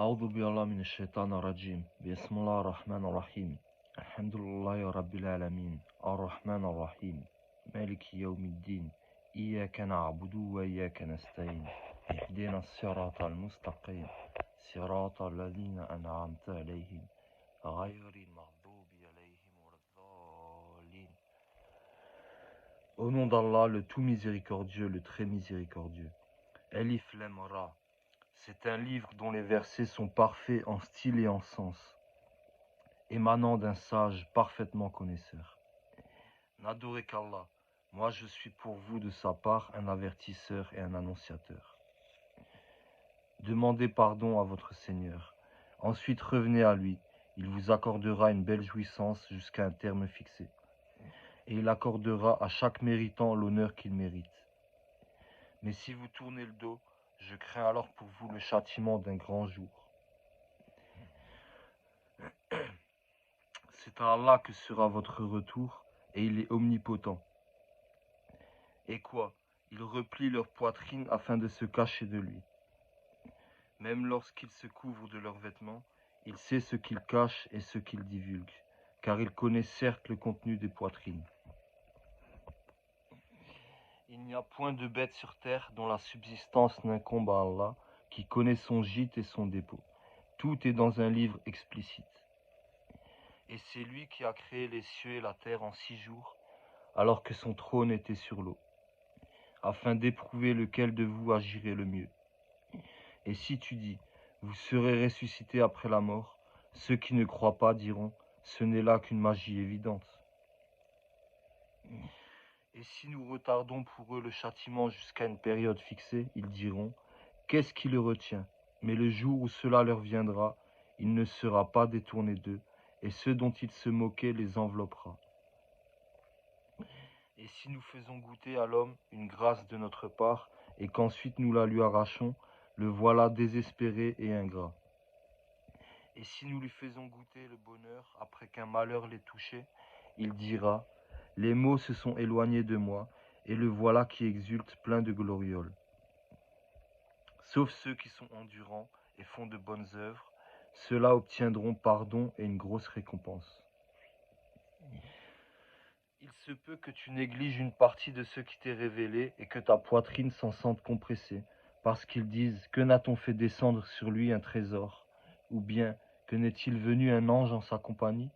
أعوذ بالله من الشيطان الرجيم بسم الله الرحمن الرحيم الحمد لله رب العالمين الرحمن الرحيم مالك يوم الدين إياك نعبد وإياك نستعين اهدنا الصراط المستقيم صراط الذين أنعمت عليهم غير المغضوب عليهم ولا الضالين. Au nom d'Allah, le tout miséricordieux, le très miséricordieux. Elif Lam Ra. C'est un livre dont les versets sont parfaits en style et en sens, émanant d'un sage parfaitement connaisseur. N'adorez qu'Allah, moi je suis pour vous de sa part un avertisseur et un annonciateur. Demandez pardon à votre Seigneur, ensuite revenez à lui, il vous accordera une belle jouissance jusqu'à un terme fixé, et il accordera à chaque méritant l'honneur qu'il mérite. Mais si vous tournez le dos, je crains alors pour vous le châtiment d'un grand jour. C'est à Allah que sera votre retour, et il est omnipotent. Et quoi? Ils replient leur poitrine afin de se cacher de lui. Même lorsqu'ils se couvrent de leurs vêtements, il sait ce qu'ils cachent et ce qu'ils divulguent, car il connaît certes le contenu des poitrines. Il n'y a point de bête sur terre dont la subsistance n'incombe à Allah, qui connaît son gîte et son dépôt. Tout est dans un livre explicite. Et c'est lui qui a créé les cieux et la terre en 6 jours, alors que son trône était sur l'eau, afin d'éprouver lequel de vous agirait le mieux. Et si tu dis, vous serez ressuscités après la mort, ceux qui ne croient pas diront, ce n'est là qu'une magie évidente. Et si nous retardons pour eux le châtiment jusqu'à une période fixée, ils diront, qu'est-ce qui le retient? Mais le jour où cela leur viendra, il ne sera pas détourné d'eux, et ceux dont ils se moquaient les enveloppera. Et si nous faisons goûter à l'homme une grâce de notre part, et qu'ensuite nous la lui arrachons, le voilà désespéré et ingrat. Et si nous lui faisons goûter le bonheur après qu'un malheur l'ait touché, il dira, les maux se sont éloignés de moi, et le voilà qui exulte plein de glorioles. Sauf ceux qui sont endurants et font de bonnes œuvres, ceux-là obtiendront pardon et une grosse récompense. Il se peut que tu négliges une partie de ce qui t'est révélé et que ta poitrine s'en sente compressée, parce qu'ils disent, que n'a-t-on fait descendre sur lui un trésor? Ou bien, que n'est-il venu un ange en sa compagnie?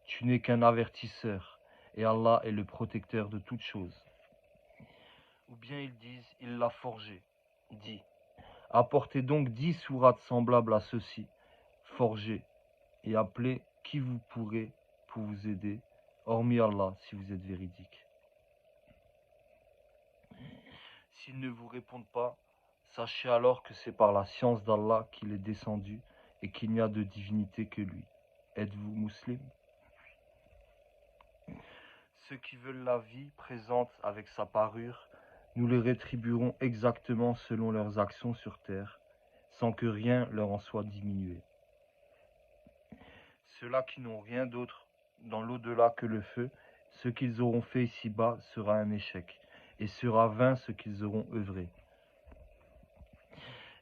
Tu n'es qu'un avertisseur, et Allah est le protecteur de toutes choses. Ou bien ils disent, il l'a forgé. Dis, apportez donc 10 sourates semblables à ceux-ci, forgés, et appelez qui vous pourrez pour vous aider, hormis Allah si vous êtes véridique. S'ils ne vous répondent pas, sachez alors que c'est par la science d'Allah qu'il est descendu et qu'il n'y a de divinité que lui. Êtes-vous musulmans? Ceux qui veulent la vie présente avec sa parure, nous les rétribuerons exactement selon leurs actions sur terre, sans que rien leur en soit diminué. Ceux-là qui n'ont rien d'autre dans l'au-delà que le feu, ce qu'ils auront fait ici-bas sera un échec, et sera vain ce qu'ils auront œuvré.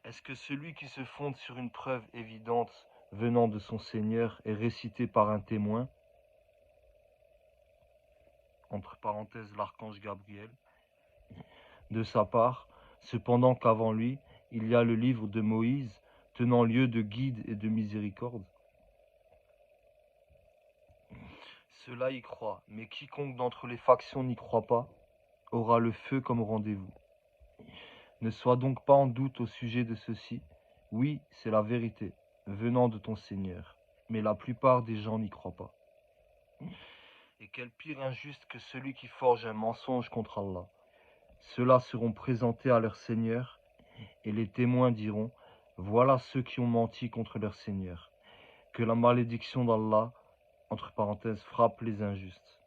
Est-ce que celui qui se fonde sur une preuve évidente venant de son Seigneur est récité par un témoin, entre parenthèses l'archange Gabriel, de sa part, cependant qu'avant lui, il y a le livre de Moïse, tenant lieu de guide et de miséricorde? Cela y croit, mais quiconque d'entre les factions n'y croit pas, aura le feu comme rendez-vous. Ne sois donc pas en doute au sujet de ceci. Oui, c'est la vérité, venant de ton Seigneur, mais la plupart des gens n'y croient pas. Et quel pire injuste que celui qui forge un mensonge contre Allah. Ceux-là seront présentés à leur Seigneur, et les témoins diront, voilà ceux qui ont menti contre leur Seigneur. Que la malédiction d'Allah, entre parenthèses, frappe les injustes.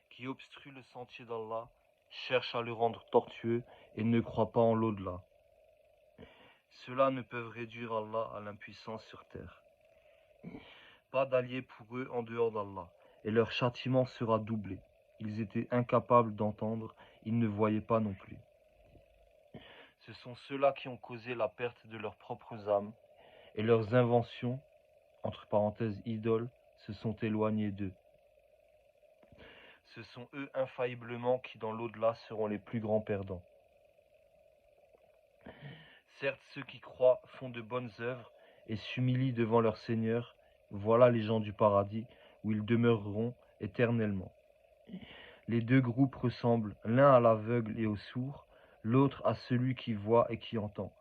Qui obstrue le sentier d'Allah, cherche à le rendre tortueux et ne croit pas en l'au-delà. Ceux-là ne peuvent réduire Allah à l'impuissance sur terre. Pas d'alliés pour eux en dehors d'Allah, et leur châtiment sera doublé. Ils étaient incapables d'entendre, ils ne voyaient pas non plus. Ce sont ceux-là qui ont causé la perte de leurs propres âmes, et leurs inventions, entre parenthèses idoles, se sont éloignées d'eux. Ce sont eux infailliblement qui dans l'au-delà seront les plus grands perdants. Certes, ceux qui croient font de bonnes œuvres et s'humilient devant leur Seigneur, voilà les gens du paradis, où ils demeureront éternellement. Les deux groupes ressemblent, l'un à l'aveugle et au sourd, l'autre à celui qui voit et qui entend.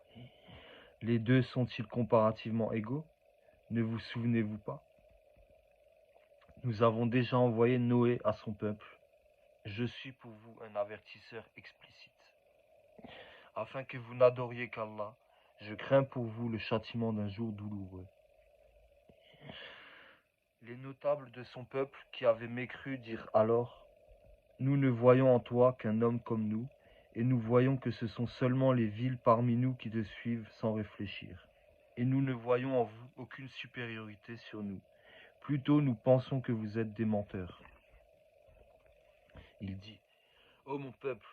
Les deux sont-ils comparativement égaux? Ne vous souvenez-vous pas? Nous avons déjà envoyé Noé à son peuple. Je suis pour vous un avertisseur explicite. Afin que vous n'adoriez qu'Allah, je crains pour vous le châtiment d'un jour douloureux. Les notables de son peuple qui avaient mécru dirent alors: Nous ne voyons en toi qu'un homme comme nous, et nous voyons que ce sont seulement les villes parmi nous qui te suivent sans réfléchir. Et nous ne voyons en vous aucune supériorité sur nous. Plutôt nous pensons que vous êtes des menteurs. Il dit: Ô mon peuple,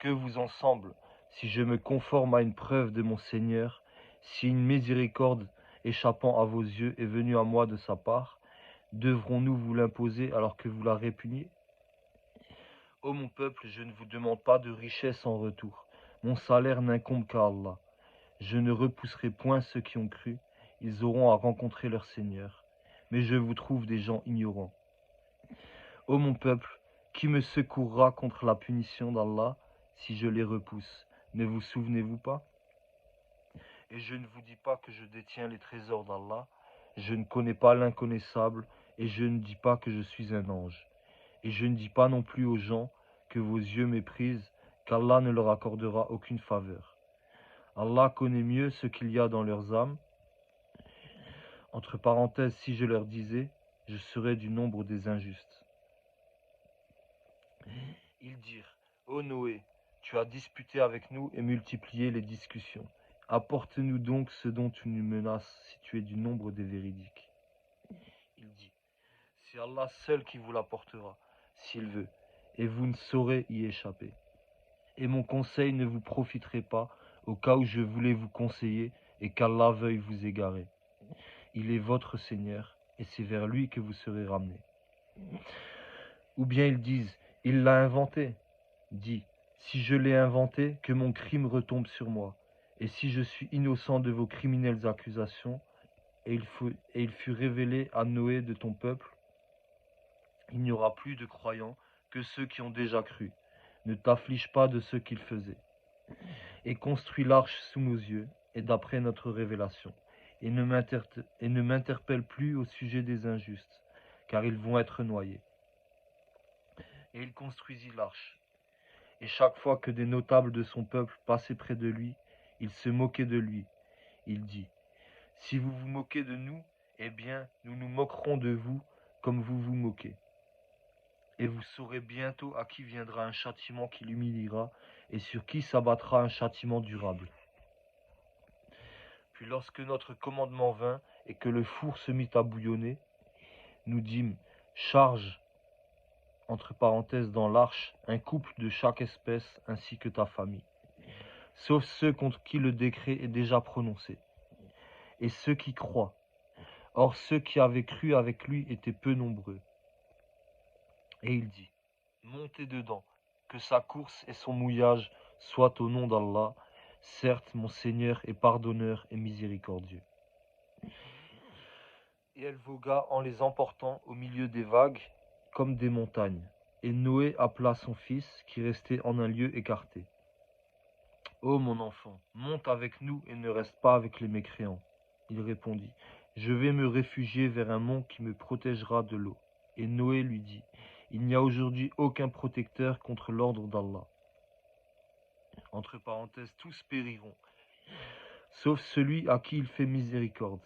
que vous en semble, si je me conforme à une preuve de mon Seigneur, si une miséricorde échappant à vos yeux est venue à moi de sa part, devrons-nous vous l'imposer alors que vous la répugnez? Ô mon peuple, je ne vous demande pas de richesse en retour. Mon salaire n'incombe qu'à Allah. Je ne repousserai point ceux qui ont cru. Ils auront à rencontrer leur Seigneur. Mais je vous trouve des gens ignorants. Ô mon peuple, qui me secourra contre la punition d'Allah si je les repousse? Ne vous souvenez-vous pas? Et je ne vous dis pas que je détiens les trésors d'Allah. Je ne connais pas l'inconnaissable et je ne dis pas que je suis un ange. Et je ne dis pas non plus aux gens que vos yeux méprisent qu'Allah ne leur accordera aucune faveur. Allah connaît mieux ce qu'il y a dans leurs âmes. Entre parenthèses, si je leur disais, je serais du nombre des injustes. Ils dirent: Ô Noé, tu as disputé avec nous et multiplié les discussions. Apporte-nous donc ce dont tu nous menaces si tu es du nombre des véridiques. Il dit: C'est Allah seul qui vous l'apportera, s'il veut, et vous ne saurez y échapper. Et mon conseil ne vous profiterait pas au cas où je voulais vous conseiller et qu'Allah veuille vous égarer. Il est votre Seigneur, et c'est vers lui que vous serez ramenés. Ou bien ils disent: Il l'a inventé. Dis: Si je l'ai inventé, que mon crime retombe sur moi. Et si je suis innocent de vos criminelles accusations, et il fut révélé à Noé de ton peuple, il n'y aura plus de croyants que ceux qui ont déjà cru. Ne t'afflige pas de ce qu'ils faisaient. Et construis l'arche sous nos yeux, et d'après notre révélation. Et ne m'interpelle plus au sujet des injustes, car ils vont être noyés. Et il construisit l'arche. Et chaque fois que des notables de son peuple passaient près de lui, il se moquait de lui. Il dit: Si vous vous moquez de nous, eh bien, nous nous moquerons de vous comme vous vous moquez. Et vous saurez bientôt à qui viendra un châtiment qui l'humiliera, et sur qui s'abattra un châtiment durable. Puis lorsque notre commandement vint, et que le four se mit à bouillonner, nous dîmes: Charge, entre parenthèses, dans l'arche, un couple de chaque espèce, ainsi que ta famille, sauf ceux contre qui le décret est déjà prononcé, et ceux qui croient. Or ceux qui avaient cru avec lui étaient peu nombreux. Et il dit: Montez dedans, que sa course et son mouillage soient au nom d'Allah. Certes, mon Seigneur est pardonneur et miséricordieux. Et elle vogua en les emportant au milieu des vagues, comme des montagnes. Et Noé appela son fils, qui restait en un lieu écarté. Ô mon enfant, monte avec nous et ne reste pas avec les mécréants. Il répondit: Je vais me réfugier vers un mont qui me protégera de l'eau. Et Noé lui dit: Il n'y a aujourd'hui aucun protecteur contre l'ordre d'Allah. Entre parenthèses, tous périront, sauf celui à qui il fait miséricorde.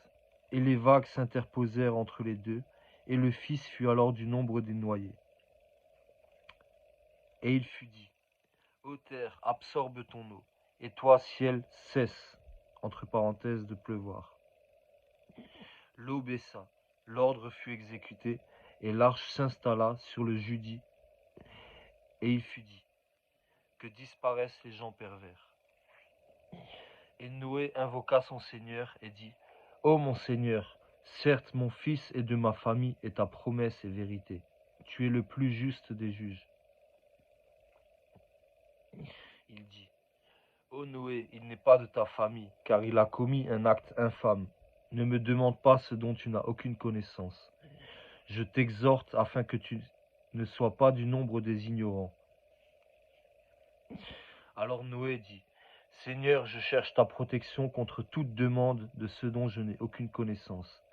Et les vagues s'interposèrent entre les deux, et le fils fut alors du nombre des noyés. Et il fut dit: Ô terre, absorbe ton eau, et toi, ciel, cesse, entre parenthèses, de pleuvoir. L'eau baissa, l'ordre fut exécuté, et l'arche s'installa sur le Judi, et il fut dit: Que disparaissent les gens pervers. Et Noé invoqua son Seigneur et dit: Ô mon Seigneur, certes mon fils et de ma famille est ta promesse et vérité. Tu es le plus juste des juges. Il dit: Ô Noé, il n'est pas de ta famille, car il a commis un acte infâme. Ne me demande pas ce dont tu n'as aucune connaissance. Je t'exhorte afin que tu ne sois pas du nombre des ignorants. Alors Noé dit: Seigneur, je cherche ta protection contre toute demande de ce dont je n'ai aucune connaissance.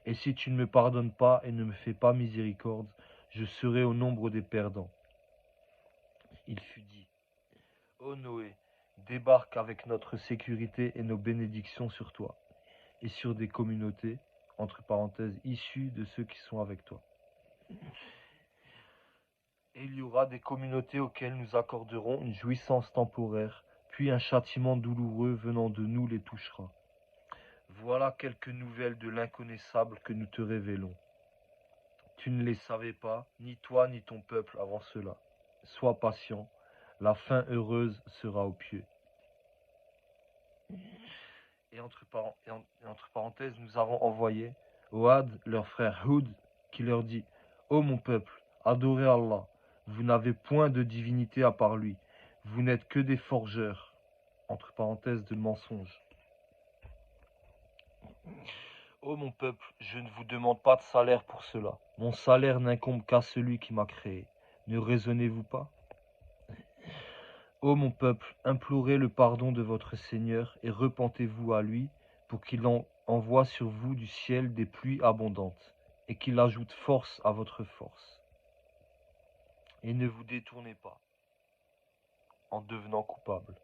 Et si tu ne me pardonnes pas et ne me fais pas miséricorde, je serai au nombre des perdants. Il fut dit: Ô Noé, débarque avec notre sécurité et nos bénédictions sur toi, et sur des communautés, entre parenthèses, issues de ceux qui sont avec toi. Et il y aura des communautés auxquelles nous accorderons une jouissance temporaire, puis un châtiment douloureux venant de nous les touchera. Voilà quelques nouvelles de l'inconnaissable que nous te révélons. Tu ne les savais pas, ni toi ni ton peuple avant cela. Sois patient, la fin heureuse sera au pied. Et entre parenthèses, nous avons envoyé Ouad, leur frère Houd, qui leur dit: Ô mon peuple, adorez Allah, vous n'avez point de divinité à part lui, vous n'êtes que des forgeurs, entre parenthèses de mensonges. Ô mon peuple, je ne vous demande pas de salaire pour cela. Mon salaire n'incombe qu'à celui qui m'a créé. Ne raisonnez-vous pas? Ô mon peuple, implorez le pardon de votre Seigneur et repentez-vous à lui pour qu'il envoie sur vous du ciel des pluies abondantes et qu'il ajoute force à votre force. Et ne vous détournez pas en devenant coupable.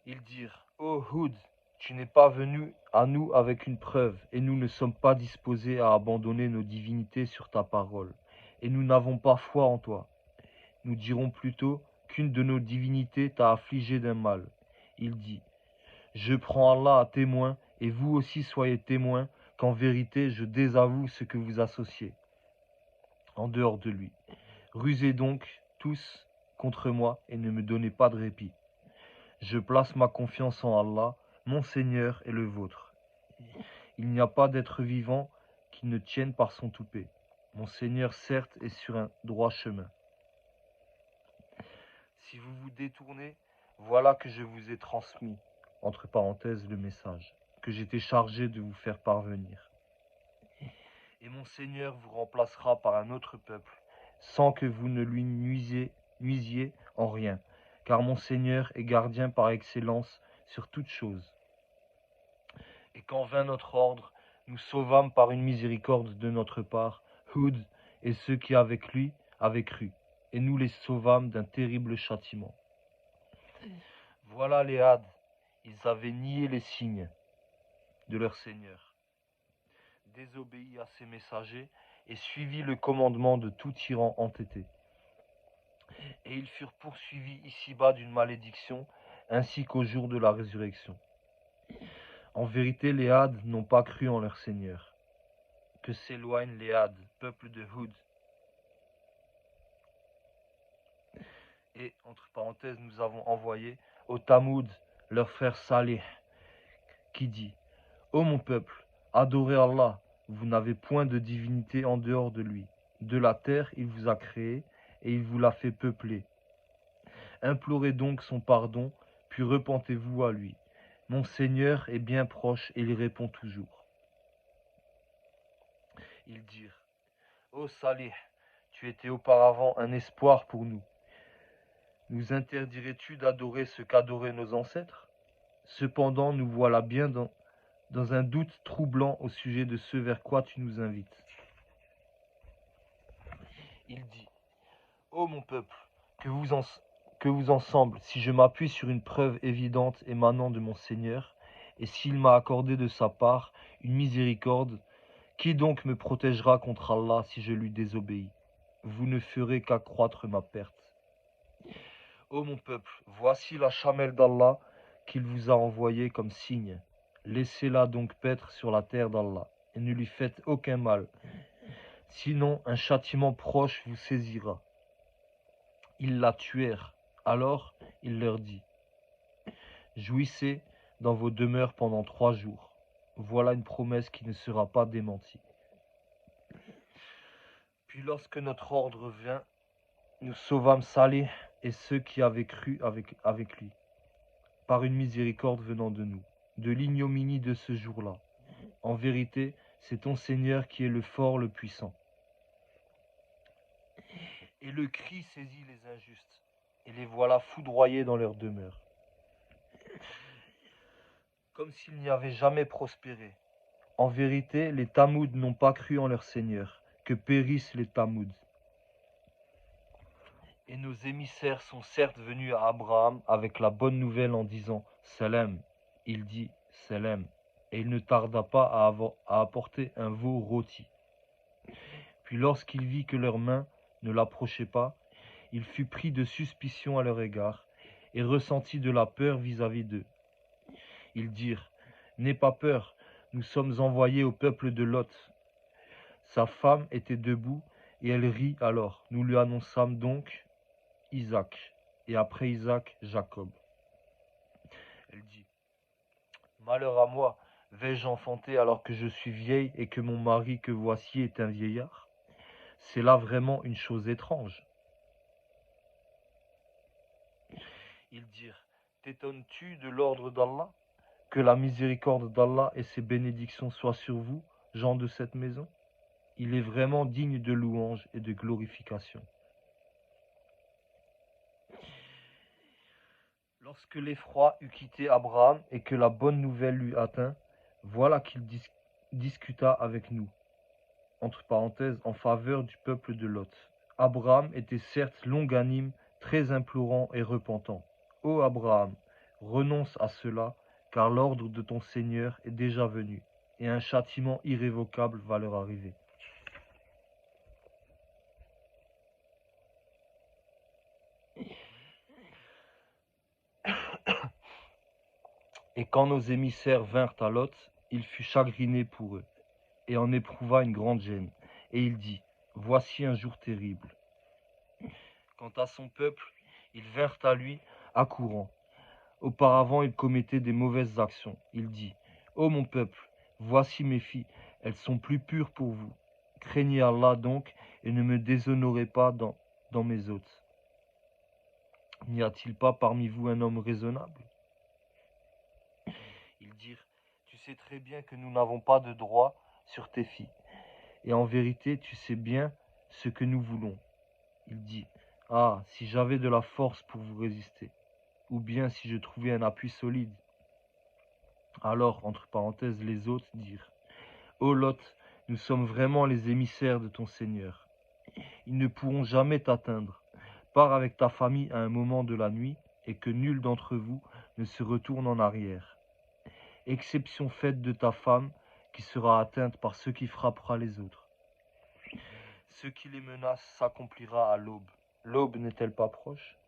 Ils dirent: Ô Houd, tu n'es pas venu à nous avec une preuve, et nous ne sommes pas disposés à abandonner nos divinités sur ta parole, et nous n'avons pas foi en toi. Nous dirons plutôt qu'une de nos divinités t'a affligé d'un mal. Il dit: Je prends Allah à témoin, et vous aussi soyez témoins, qu'en vérité je désavoue ce que vous associez en dehors de lui. Rusez donc tous contre moi et ne me donnez pas de répit. Je place ma confiance en Allah, mon Seigneur et le vôtre. Il n'y a pas d'être vivant qui ne tienne par son toupet. Mon Seigneur certes est sur un droit chemin. Si vous vous détournez, voilà que je vous ai transmis, entre parenthèses, le message que j'étais chargé de vous faire parvenir. Et mon Seigneur vous remplacera par un autre peuple, sans que vous ne lui nuisiez en rien, car mon Seigneur est gardien par excellence sur toute chose. Et quand vint notre ordre, nous sauvâmes par une miséricorde de notre part Houd et ceux qui avec lui avaient cru, et nous les sauvâmes d'un terrible châtiment. Voilà les Hades, ils avaient nié les signes de leur Seigneur, désobéi à ses messagers et suivi le commandement de tout tyran entêté. Et ils furent poursuivis ici-bas d'une malédiction, ainsi qu'au jour de la résurrection. En vérité, les Hades n'ont pas cru en leur Seigneur. Que s'éloignent les Hades, peuple de Houd. Et, entre parenthèses, nous avons envoyé au Tamoud leur frère Salih, qui dit: Ô mon peuple, adorez Allah, vous n'avez point de divinité en dehors de lui. De la terre, il vous a créé, et il vous l'a fait peupler. Implorez donc son pardon, puis repentez-vous à lui. Mon Seigneur est bien proche et il répond toujours. Ils dirent: Ô Salih, tu étais auparavant un espoir pour nous. Nous interdirais-tu d'adorer ce qu'adoraient nos ancêtres? Cependant, nous voilà bien dans un doute troublant au sujet de ce vers quoi tu nous invites. Il dit: Ô mon peuple, que vous ensemble, si je m'appuie sur une preuve évidente émanant de mon Seigneur, et s'il m'a accordé de sa part une miséricorde, qui donc me protégera contre Allah si je lui désobéis? Vous ne ferez qu'accroître ma perte. Ô mon peuple, voici la chamelle d'Allah qu'il vous a envoyée comme signe. Laissez-la donc paître sur la terre d'Allah, et ne lui faites aucun mal. Sinon, un châtiment proche vous saisira. Ils la tuèrent. Alors il leur dit: Jouissez dans vos demeures pendant 3 jours. Voilà une promesse qui ne sera pas démentie. Puis lorsque notre ordre vint, nous sauvâmes Salih et ceux qui avaient cru avec lui, par une miséricorde venant de nous, de l'ignominie de ce jour-là. En vérité, c'est ton Seigneur qui est le fort, le puissant. Et le cri saisit les injustes, et les voilà foudroyés dans leur demeure, comme s'ils n'y avaient jamais prospéré. En vérité, les Tamouds n'ont pas cru en leur Seigneur, que périssent les Tamouds. Et nos émissaires sont certes venus à Abraham avec la bonne nouvelle en disant Salam. Il dit Salam, et il ne tarda pas à apporter un veau rôti. Puis lorsqu'il vit que leurs mains ne l'approchaient pas, il fut pris de suspicion à leur égard, et ressentit de la peur vis-à-vis d'eux. Ils dirent N'aie pas peur, nous sommes envoyés au peuple de Lot. Sa femme était debout, et elle rit alors. Nous lui annonçâmes donc Isaac, et après Isaac, Jacob. Elle dit Malheur à moi, vais-je enfanter alors que je suis vieille et que mon mari que voici est un vieillard? C'est là vraiment une chose étrange. Ils dirent T'étonnes-tu de l'ordre d'Allah? Que la miséricorde d'Allah et ses bénédictions soient sur vous, gens de cette maison. Il est vraiment digne de louange et de glorification. Lorsque l'effroi eut quitté Abraham et que la bonne nouvelle l'eut atteint, voilà qu'il discuta avec nous, entre parenthèses, en faveur du peuple de Lot. Abraham était certes longanime, très implorant et repentant. Ô Abraham, renonce à cela, car l'ordre de ton Seigneur est déjà venu, et un châtiment irrévocable va leur arriver. Et quand nos émissaires vinrent à Lot, il fut chagriné pour eux, et en éprouva une grande gêne. Et il dit, Voici un jour terrible. Quant à son peuple, ils vinrent à lui accourant. Auparavant, il commettait des mauvaises actions. Il dit, Ô mon peuple, voici mes filles, elles sont plus pures pour vous. Craignez Allah donc, et ne me déshonorez pas dans mes hôtes. N'y a-t-il pas parmi vous un homme raisonnable? Ils dirent, Tu sais très bien que nous n'avons pas de droit sur tes filles, et en vérité tu sais bien ce que nous voulons. Il dit, Ah, si j'avais de la force pour vous résister, ou bien si je trouvais un appui solide. Alors, entre parenthèses, les autres dirent, Ô Lot, nous sommes vraiment les émissaires de ton Seigneur. Ils ne pourront jamais t'atteindre. Pars avec ta famille à un moment de la nuit, et que nul d'entre vous ne se retourne en arrière. Exception faite de ta femme, qui sera atteinte par ce qui frappera les autres. Ce qui les menace s'accomplira à l'aube. L'aube n'est-elle pas proche?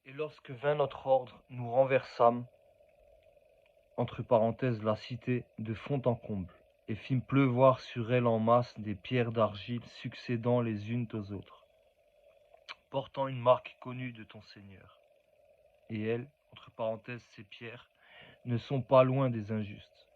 Et lorsque vint notre ordre, nous renversâmes, entre parenthèses, la cité de fond en comble, et fîmes pleuvoir sur elle en masse des pierres d'argile succédant les unes aux autres, portant une marque connue de ton Seigneur. Et elles, entre parenthèses, ces pierres, ne sont pas loin des injustes.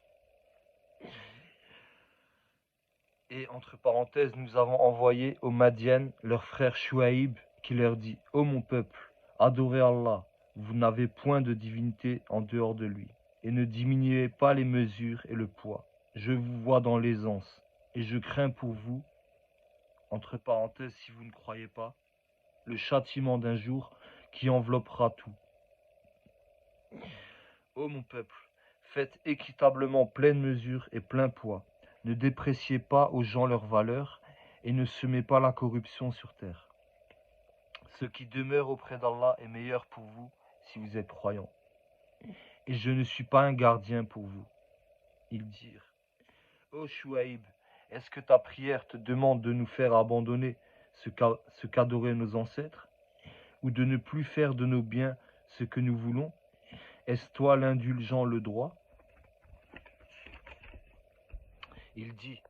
Et entre parenthèses, nous avons envoyé aux Madian leur frère Chouaïb, qui leur dit, Ô mon peuple, adorez Allah, vous n'avez point de divinité en dehors de lui, et ne diminuez pas les mesures et le poids. Je vous vois dans l'aisance, et je crains pour vous, entre parenthèses, si vous ne croyez pas, le châtiment d'un jour qui enveloppera tout. Ô mon peuple, faites équitablement pleine mesure et plein poids. Ne dépréciez pas aux gens leur valeur, et ne semez pas la corruption sur terre. Ce qui demeure auprès d'Allah est meilleur pour vous si vous êtes croyants. Et je ne suis pas un gardien pour vous. Ils dirent, Ô Chouaïb, est-ce que ta prière te demande de nous faire abandonner ce qu'adoraient nos ancêtres, ou de ne plus faire de nos biens ce que nous voulons? Est-ce toi l'indulgent, le droit? Il dit,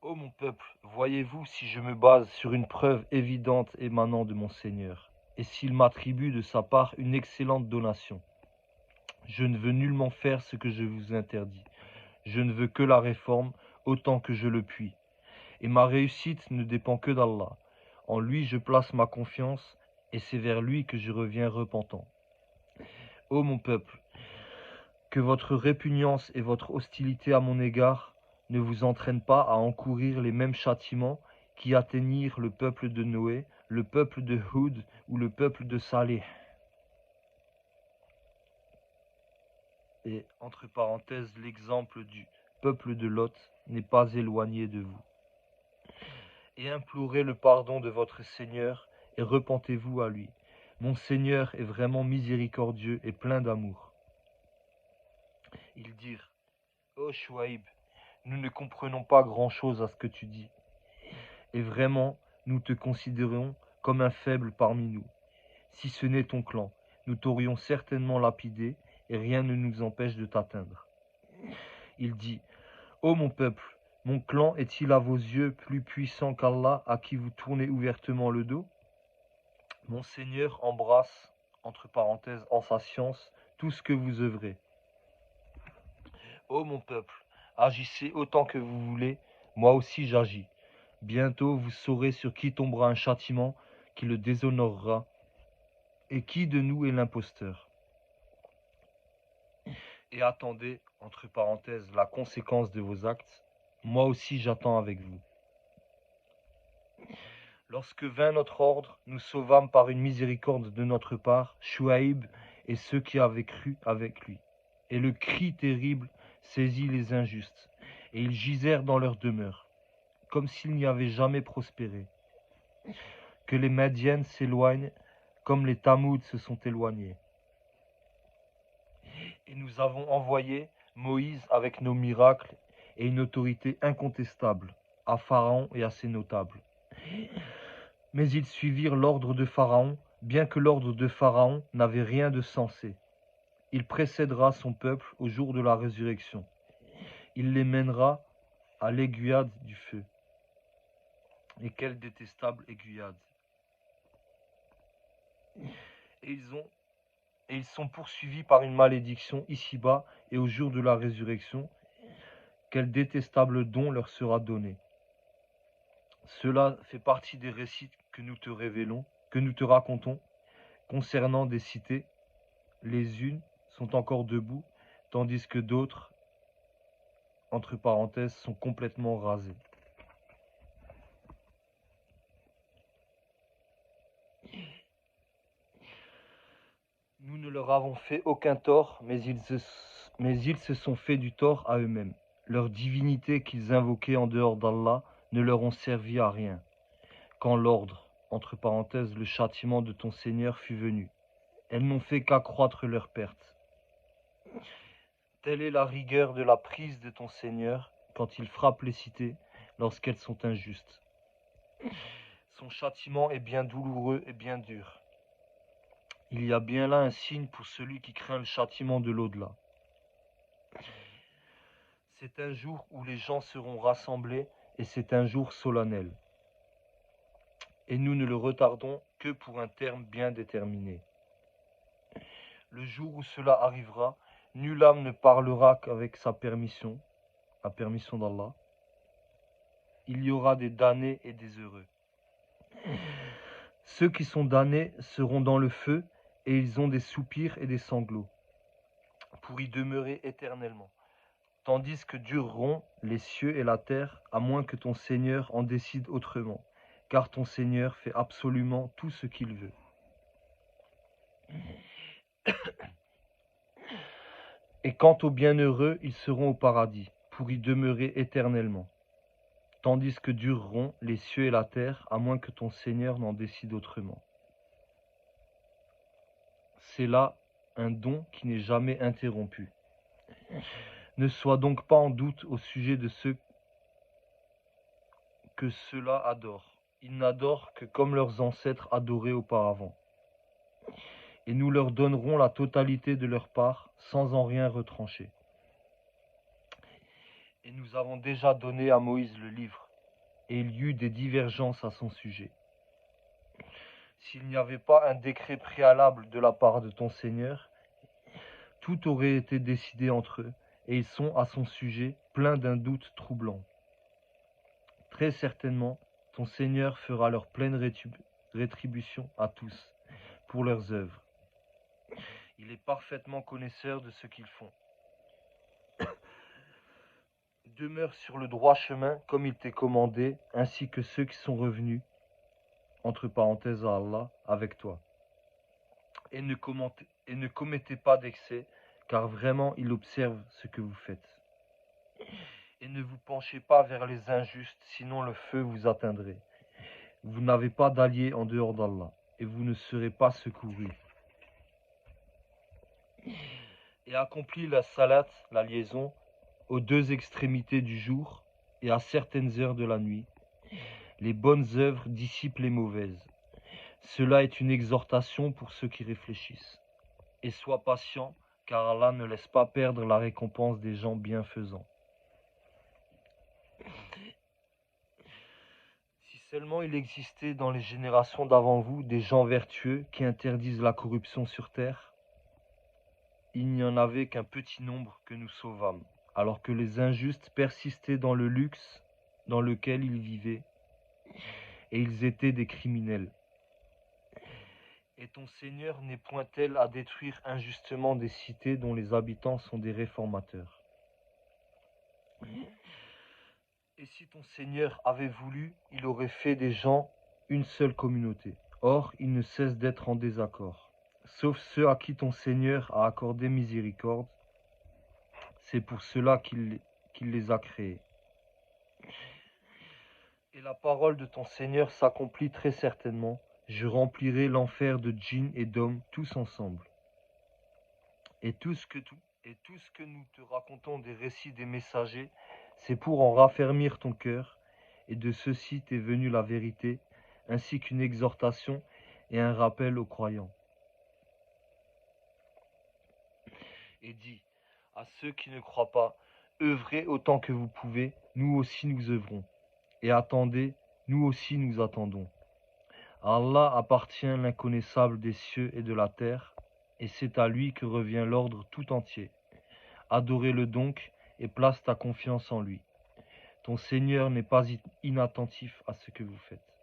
Ô mon peuple, voyez-vous si je me base sur une preuve évidente émanant de mon Seigneur? et s'il m'attribue de sa part une excellente donation. Je ne veux nullement faire ce que je vous interdis. Je ne veux que la réforme autant que je le puis. Et ma réussite ne dépend que d'Allah. En lui je place ma confiance, et c'est vers lui que je reviens repentant. Ô mon peuple, que votre répugnance et votre hostilité à mon égard ne vous entraînent pas à encourir les mêmes châtiments qui atteignirent le peuple de Noé, le peuple de Hud ou le peuple de Salih. Et entre parenthèses, l'exemple du peuple de Lot n'est pas éloigné de vous. Et implorez le pardon de votre Seigneur et repentez-vous à lui. Mon Seigneur est vraiment miséricordieux et plein d'amour. Ils dirent, ô Chouaïb, nous ne comprenons pas grand-chose à ce que tu dis. Et vraiment, nous te considérons comme un faible parmi nous. Si ce n'est ton clan, nous t'aurions certainement lapidé, et rien ne nous empêche de t'atteindre. Il dit, ô mon peuple, mon clan est-il à vos yeux plus puissant qu'Allah à qui vous tournez ouvertement le dos? Mon Seigneur embrasse, entre parenthèses, en sa science, tout ce que vous œuvrez. Ô mon peuple, agissez autant que vous voulez, moi aussi j'agis. Bientôt vous saurez sur qui tombera un châtiment qui le déshonorera, et qui de nous est l'imposteur. Et attendez, entre parenthèses, la conséquence de vos actes, moi aussi j'attends avec vous. Lorsque vint notre ordre, nous sauvâmes par une miséricorde de notre part Chouaïb et ceux qui avaient cru avec lui. Et le cri terrible saisit les injustes, et ils gisèrent dans leur demeure, comme s'ils n'y avaient jamais prospéré. Que les Madiennes s'éloignent, comme les Tamouds se sont éloignés. Et nous avons envoyé Moïse avec nos miracles et une autorité incontestable à Pharaon et à ses notables. Mais ils suivirent l'ordre de Pharaon, bien que l'ordre de Pharaon n'avait rien de sensé. Il précédera son peuple au jour de la résurrection. Il les mènera à l'aiguillade du feu. Et quelle détestable aiguillade! Et ils sont poursuivis par une malédiction ici-bas et au jour de la résurrection. Quel détestable don leur sera donné! Cela fait partie des récits que nous te révélons, que nous te racontons, concernant des cités. Les unes sont encore debout, tandis que d'autres, entre parenthèses, sont complètement rasées. Nous ne leur avons fait aucun tort, mais ils se sont fait du tort à eux-mêmes. Leurs divinités qu'ils invoquaient en dehors d'Allah ne leur ont servi à rien. Quand l'ordre, entre parenthèses, le châtiment de ton Seigneur fut venu, elles n'ont fait qu'accroître leur perte. Telle est la rigueur de la prise de ton Seigneur quand il frappe les cités lorsqu'elles sont injustes. Son châtiment est bien douloureux et bien dur. Il y a bien là un signe pour celui qui craint le châtiment de l'au-delà. C'est un jour où les gens seront rassemblés et c'est un jour solennel. Et nous ne le retardons que pour un terme bien déterminé. Le jour où cela arrivera, nulle âme ne parlera qu'avec sa permission, la permission d'Allah. Il y aura des damnés et des heureux. Ceux qui sont damnés seront dans le feu et ils ont des soupirs et des sanglots pour y demeurer éternellement. Tandis que dureront les cieux et la terre, à moins que ton Seigneur en décide autrement, car ton Seigneur fait absolument tout ce qu'il veut. Et quant aux bienheureux, ils seront au paradis, pour y demeurer éternellement. Tandis que dureront les cieux et la terre, à moins que ton Seigneur n'en décide autrement. C'est là un don qui n'est jamais interrompu. Ne sois donc pas en doute au sujet de ceux que ceux-là adorent. Ils n'adorent que comme leurs ancêtres adoraient auparavant. Et nous leur donnerons la totalité de leur part, sans en rien retrancher. Et nous avons déjà donné à Moïse le livre, et il y eut des divergences à son sujet. s'il n'y avait pas un décret préalable de la part de ton Seigneur, tout aurait été décidé entre eux, et ils sont à son sujet pleins d'un doute troublant. Très certainement, ton Seigneur fera leur pleine rétribution à tous pour leurs œuvres. Il est parfaitement connaisseur de ce qu'ils font. Demeure sur le droit chemin comme il t'est commandé, ainsi que ceux qui sont revenus, entre parenthèses à Allah, avec toi. Et ne commettez pas d'excès, car vraiment il observe ce que vous faites. Et ne vous penchez pas vers les injustes, sinon le feu vous atteindrait. Vous n'avez pas d'allié en dehors d'Allah, et vous ne serez pas secourus. Et accomplis la salat, la liaison, aux deux extrémités du jour et à certaines heures de la nuit. Les bonnes œuvres dissipent les mauvaises. Cela est une exhortation pour ceux qui réfléchissent. Et sois patient, car Allah ne laisse pas perdre la récompense des gens bienfaisants. Si seulement il existait dans les générations d'avant vous des gens vertueux qui interdisent la corruption sur terre, il n'y en avait qu'un petit nombre que nous sauvâmes, alors que les injustes persistaient dans le luxe dans lequel ils vivaient, et ils étaient des criminels. Et ton Seigneur n'est point tel à détruire injustement des cités dont les habitants sont des réformateurs. Et si ton Seigneur avait voulu, il aurait fait des gens une seule communauté. Or, ils ne cessent d'être en désaccord. Sauf ceux à qui ton Seigneur a accordé miséricorde, c'est pour cela qu'il les a créés. Et la parole de ton Seigneur s'accomplit très certainement. Je remplirai l'enfer de djinns et d'hommes tous ensemble. Et tout ce que nous te racontons des récits des messagers, c'est pour en raffermir ton cœur, et de ceci t'est venue la vérité, ainsi qu'une exhortation et un rappel aux croyants. Et dis à ceux qui ne croient pas, œuvrez autant que vous pouvez, nous aussi nous œuvrons. Et attendez, nous aussi nous attendons. À Allah appartient l'inconnaissable des cieux et de la terre, et c'est à lui que revient l'ordre tout entier. Adorez-le donc et place ta confiance en lui. Ton Seigneur n'est pas inattentif à ce que vous faites.